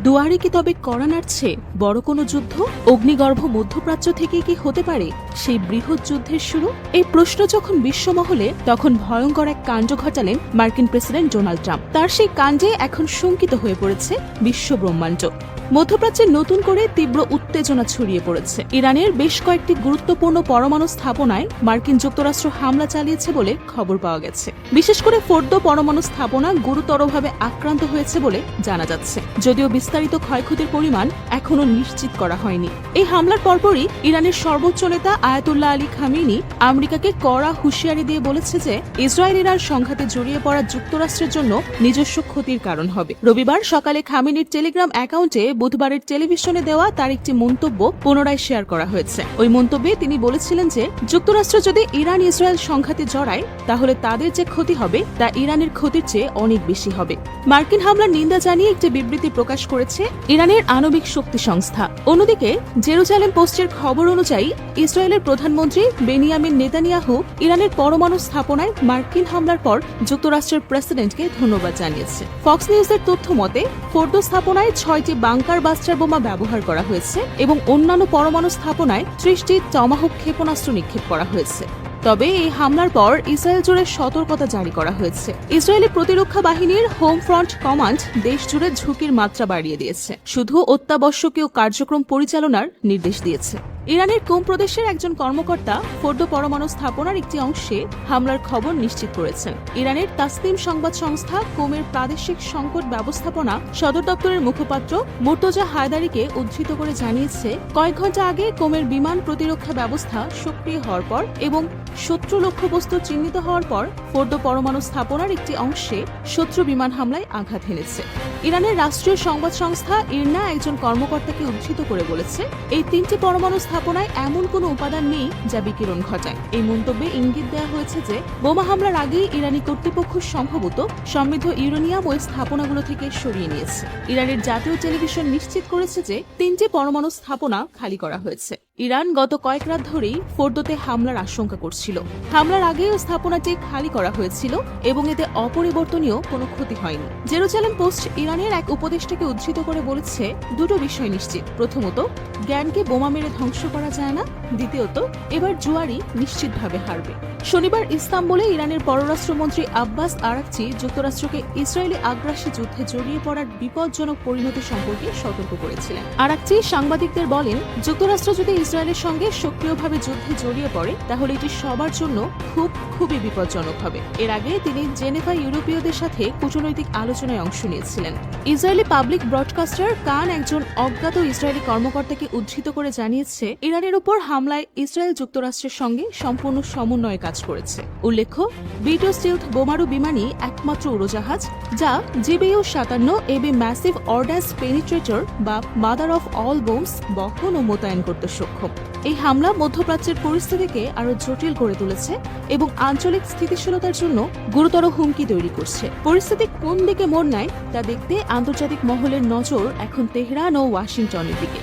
দুয়ারে কি তবে কড়া নাড়ছে বড় কোনো যুদ্ধ? অগ্নিগর্ভ মধ্যপ্রাচ্য থেকে কি হতে পারে সেই বৃহৎ যুদ্ধের শুরু? এই প্রশ্ন যখন বিশ্বমহলে, তখন ভয়ঙ্কর এক কাণ্ড ঘটালেন মার্কিন প্রেসিডেন্ট ডোনাল্ড ট্রাম্প। তার সেই কাণ্ডে এখন শঙ্কিত হয়ে পড়েছে বিশ্ব ব্রহ্মাণ্ড। মধ্যপ্রাচ্যে নতুন করে তীব্র উত্তেজনা ছড়িয়ে পড়েছে। ইরানের বেশ কয়েকটি গুরুত্বপূর্ণ পরমাণু স্থাপনায় মার্কিন যুক্তরাষ্ট্র হামলা চালিয়েছে বলে খবর পাওয়া গেছে। বিশেষ করে ফোর্দো পরমাণু স্থাপনা গুরুতরভাবে আক্রান্ত হয়েছে বলে জানা যাচ্ছে, যদিও বিস্তারিত ক্ষয়ক্ষতির পরিমাণ এখনও নিশ্চিত করা হয়নি। এই হামলার পরপরই ইরানের সর্বোচ্চ নেতা আয়াতুল্লাহ আলী খামেনি আমেরিকাকে কড়া হুঁশিয়ারি দিয়ে বলেছে যে ইসরায়েল ইরান সংঘাতে জড়িয়ে পড়া যুক্তরাষ্ট্রের জন্য নিজস্ব ক্ষতির কারণ হবে। রবিবার সকালে খামেনির টেলিগ্রাম অ্যাকাউন্টে বুধবারের টেলিভিশনে দেওয়া তার একটি মন্তব্য পুনরায় শেয়ার করা হয়েছে। ওই মন্তব্যে তিনি বলেছিলেন যে যুক্তরাষ্ট্র যদি ইরান ইসরায়েল সংঘাতে জড়ায়, তাহলে তাদের যে ক্ষতি হবে তা ইরানের ক্ষতির চেয়ে অনেক বেশি হবে। মার্কিন হামলার নিন্দা জানিয়ে একটি বিবৃতি প্রকাশ করেছে ইরানের আণবিক শক্তি সংস্থা। অন্যদিকে জেরুজালেম পোস্টের খবর অনুযায়ী ইসরায়েলের প্রধানমন্ত্রী বেনিয়ামিন নেতানিয়াহু ইরানের পরমাণু স্থাপনায় মার্কিন হামলার পর যুক্তরাষ্ট্রের প্রেসিডেন্টকে ধন্যবাদ জানিয়েছে। ফক্স নিউজের তথ্য মতে ফোর্দো স্থাপনায় 6টি বাংকার বাস্টার বোমা ব্যবহার করা হয়েছে এবং অন্যান্য পরমাণু স্থাপনায় 30টি টমাহক ক্ষেপণাস্ত্র নিক্ষেপ করা হয়েছে। তবে এই হামলার পর ইসরায়েল জুড়ে সতর্কতা জারি করা হয়েছে। ইসরায়েলি প্রতিরক্ষা বাহিনীর হোম ফ্রন্ট কমান্ড দেশ জুড়ে ঝুঁকির মাত্রা বাড়িয়ে দিয়েছে, শুধু অত্যাবশ্যকীয় কার্যক্রম পরিচালনার নির্দেশ দিয়েছে। ইরানের কোম প্রদেশের একজন কর্মকর্তা ফোর্দো পরমাণু স্থাপনার একটি অংশে হামলার খবর নিশ্চিত করেছেন। ইরানের তাসনিম সংবাদ সংস্থা কোমের প্রাদেশিক সংকট ব্যবস্থাপনা সদর দপ্তরের মুখপাত্র মুর্তজা হায়দারিকে উদ্ধৃত করে জানিয়েছে, কয়েক ঘণ্টা আগে কোমের বিমান প্রতিরক্ষা ব্যবস্থা সক্রিয় হওয়ার পর এবং শত্রু লক্ষ্যবস্তু চিহ্নিত হওয়ার পর ফোর্দো পরমাণু স্থাপনার একটি অংশে শত্রু বিমান হামলায় আঘাত হেনেছে। ইরানের রাষ্ট্রীয় সংবাদ সংস্থা ইরনা একজন কর্মকর্তাকে উদ্ধৃত করে বলেছে, এই 3টি পরমাণু স্থাপনায় এমন কোনো উপাদান নেই যা বিকিরণ ঘটায়। এই মন্তব্যে ইঙ্গিত দেওয়া হয়েছে যে বোমা হামলার আগেই ইরানি কর্তৃপক্ষ সম্ভবত সমৃদ্ধ ইউরেনিয়াম ওই স্থাপনাগুলো থেকে সরিয়ে নিয়েছে। ইরানের জাতীয় টেলিভিশন নিশ্চিত করেছে যে 3টি পরমাণু স্থাপনা খালি করা হয়েছে। ইরান গত কয়েক রাত ধরেই ফোর্দোতে হামলার আশঙ্কা করছিল। হামলার আগেই স্থাপনাটি খালি করা হয়েছিল এবং এতে অপরিবর্তনীয় কোনো ক্ষতি হয়নি। জেরুজালেম পোস্ট ইরানের এক উপদেষ্টাকে উদ্ধৃত করে বলেছে, দুটো বিষয় নিশ্চিত। প্রথমত, জ্ঞানকে বোমা মেরে ধ্বংস করা যায় না। দ্বিতীয়ত, এবার জুয়ারি নিশ্চিতভাবে হারবে। শনিবার ইস্তাম্বুলে ইরানের পররাষ্ট্রমন্ত্রী আব্বাস আরাকচি যুক্তরাষ্ট্রকে ইসরায়েলি আগ্রাসী যুদ্ধে জড়িয়ে পড়ার বিপজ্জনক পরিণতি সম্পর্কে সতর্ক করেছিলেন। আরাকচি সাংবাদিকদের বলেন, যুক্তরাষ্ট্র যদি ইসরায়েলের সঙ্গে সক্রিয়ভাবে যুদ্ধে জড়িয়ে পড়ে, তাহলে এটি সবার জন্য খুবই বিপজ্জনক হবে। এর আগে তিনি জেনেভা ইউরোপীয়দের সাথে কূটনৈতিক আলোচনায় অংশ নিয়েছিলেন। ইসরায়েলি পাবলিক ব্রডকাস্টার কান একজন অজ্ঞাত ইসরায়েলি কর্মকর্তাকে উদ্ধৃত করে জানিয়েছে, ইরানের উপর হামলায় ইসরায়েল যুক্তরাষ্ট্রের সঙ্গে সম্পূর্ণ সমন্বয়ে কাজ করেছে। উল্লেখ্য, B-2 স্টিলথ বোমারু বিমানই একমাত্র উড়োজাহাজ যা GBU-57 A B massive ordnance penetrator বা মাদার অফ অল বোমস বহন ও মোতায়েন করতে সক্ষম। এই হামলা মধ্যপ্রাচ্যের পরিস্থিতিকে আরো জটিল করে তুলেছে এবং আঞ্চলিক স্থিতিশীলতার জন্য গুরুতর হুমকি তৈরি করছে। পরিস্থিতি কোন দিকে মোড় নেয় তা দেখতে আন্তর্জাতিক মহলের নজর এখন তেহরান ও ওয়াশিংটনের দিকে।